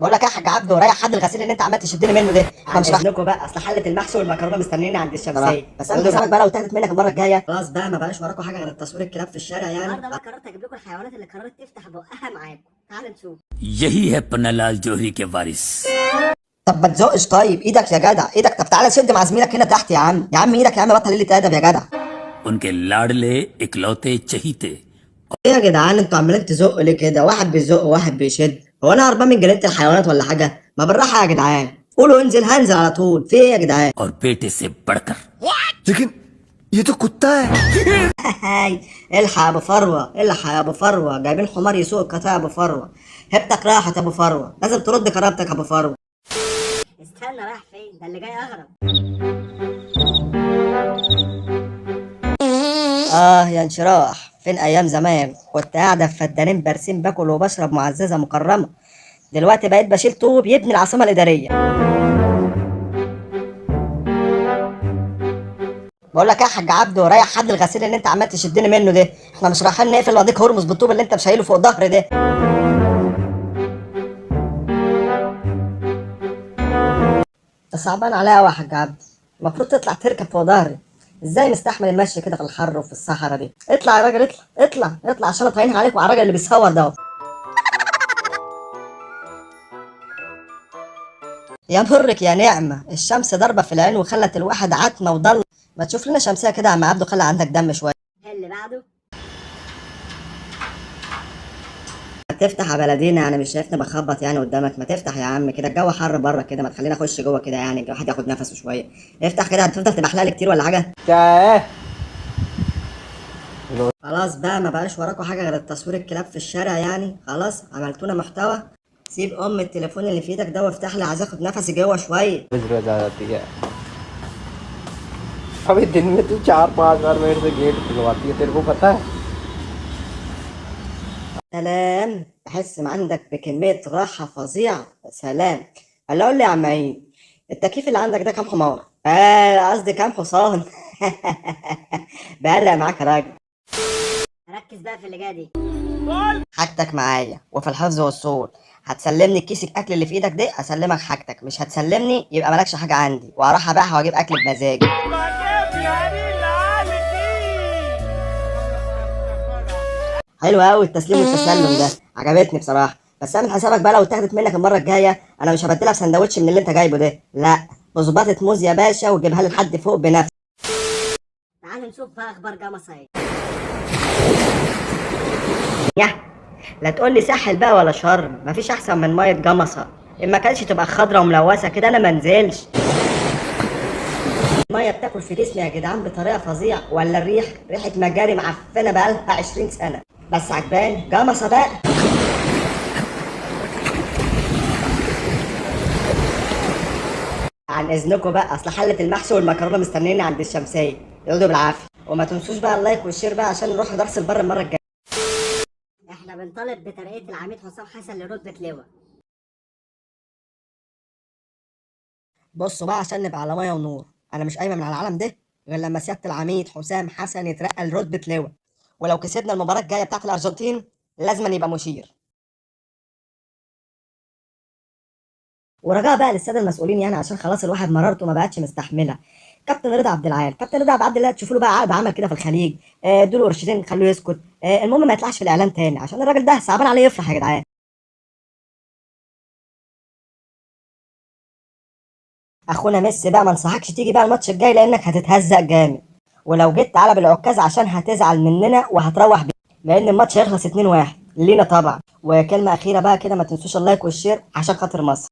بقول لك يا حاج عبده، ريح حد الغسيل اللي انت عمال تشدني منه ده. احنا مش رايحين بقى، اصل حله المحشي والمكرونه مستنيين عند الشمسيه. بس انا حسابك بقى لو تاخدت منك المره الجايه. خلاص بقى، ما بقاش وراكم حاجه غير تصوير الكلاب في الشارع يعني. النهارده بقى قررت اجيب لكم الحيوانات اللي قررت تفتح بقها معاكم. تعال نشوف. यही है पन्नालाल जोहरी के वारिस। طب ما تزقش، طيب ايدك يا جدع ايدك. طب تعالى شد مع زميلك هنا تحت يا عم. يا عم ايدك يا عم، بطل قله ادب يا جدع. उनके लाडले इकलौते चहीते ايه يا جدعان، انتوا عمالين تزقوا ليه كده؟ واحد بيزق وواحد بيشد. هو انا هربان من جنينه الحيوانات ولا حاجه؟ ما بالراحه يا جدعان. قولوا انزل هنزل على طول. في ايه يا جدعان؟ और बेटे से बढ़कर लेकिन ये तो कुत्ता है। هاي الحق يا ابو فروه، الحق يا ابو فروه، جايبين حمار يسوق القطاع يا ابو فروه. هبتك راحت يا ابو فروه، لازم ترد كرامتك يا ابو فروه. استنى، رايح فين؟ ده اللي جاي اغرب. يا انشراح، فين ايام زمان كنت قاعده في فدانين برسيم باكل وبشرب معززه مكرمه. دلوقتي بقيت بشيل طوب يبني العاصمه الاداريه. بقول لك يا حاج عبده، ريح حد الغسيل اللي انت عمال تشدني منه ده. احنا مش رايحين نقفل واديك هرمز بالطوب اللي انت شايله فوق ظهري ده. انت صعبان عليا قوي يا حاج عبده. المفروض تطلع تركب فوق ظهري. ازاي مستحمل المشي كده في الحر وفي الصحراء دي؟ اطلع يا راجل، اطلع اطلع اطلع عشان اطمئن عليك وعلى الراجل اللي بيصور ده. يا برك يا نعمة، الشمس ضربة في العين وخلت الواحد عتمة وضل. ما تشوف لنا شمسية كده يا عم عبده، خلي عندك دم شوية. اللي بعده تفتح يا بلدينا، يعني مش شايفني بخبط يعني قدامك؟ ما تفتح يا عم كده، الجو حر بره كده، ما تخلينا اخش جوه كده يعني الواحد ياخد نفسه شوية. افتح كده، هتفضل تبحلق كتير ولا حاجة؟ خلاص بقى، ما بقاش وراكوا حاجة غير التصوير الكلاب في الشارع يعني. خلاص عملتونا محتوى. سيب التليفون اللي في ايدك ده وافتح لي، عايز اخد نفسي جوه شوية. रोज आ जाती है। अभी दिन में तू 4-5 बार मेरे से गेट खुलवाती है, तेरे को पता है। سلام، بحس ما عندك بكمية راحة فظيعة. سلام. قال قول لي يا عم عيد، التكييف اللي عندك ده كام حمار؟ قصدي كام حصان؟ بقلق معاك يا راجل. ركز بقى في اللي جاي دي. حاجتك معايا وفي الحفظ والصون. هتسلمني كيس الاكل اللي في ايدك ده، اسلمك حاجتك. مش هتسلمني يبقى مالكش حاجة عندي، وهروح ابيعها واجيب اكل بمزاجي. حلو قوي التسليم والتسلم ده، عجبتني بصراحه. بس اعمل حسابك بقى لو اتاخدت منك المره الجايه، انا مش هبدلك سندوتش من اللي انت جايبه ده، لا، بظباطه موز يا باشا وجيبها لي لحد فوق بنفسك. تعال نشوف بقى اخبار جمصة ايه. يا لا تقول لي ساحل بقى ولا شرم، مفيش احسن من ميه جمصة. ان ما كانتش تبقى خضرة وملوثه كده انا منزلش. الميه بتاكل في جسمي يا جدعان بطريقه فظيعه، ولا ريحه مجاري معفنه بقالها 20 سنه. بس عجباني جمصة بقى. عن اذنكم بقى، اصل حله المحشي والمكرونه مستنيين عند الشمسيه. يقعدوا بالعافيه، وما تنسوش بقى اللايك والشير بقى عشان نروح درس البر المره الجايه. احنا بنطالب بترقيه العميد حسام حسن لرتبه لواء. بصوا بقى عشان نبقى على ميه ونور، انا مش قايمه من على العالم ده غير لما سياده العميد حسام حسن يترقى لرتبه لواء. ولو كسبنا المباراه الجايه بتاعت الارجنتين لازم يبقى مشير. ورجاء بقى للساده المسؤولين يعني، عشان خلاص الواحد مرارته ما بقتش مستحمله. كابتن رضا عبد العال، كابتن رضا عبد الله، تشوفوا له بقى عقد عمل كده في الخليج. ادوا له قرشتين خلوه يسكت. المهم ما يطلعش في الاعلام تاني، عشان الراجل ده صعبان عليه يفرح يا جدعان. اخونا ميسي بقى، ما انصحكش تيجي بقى الماتش الجاي لانك هتتهزق جامد. ولو جيت تعالى بالعكاز عشان هتزعل مننا وهتروح بيه، لان الماتش هيخلص 2-1 لينا طبعا. وكلمه اخيره بقى كده، ما تنسوش اللايك والشير عشان خاطر مصر.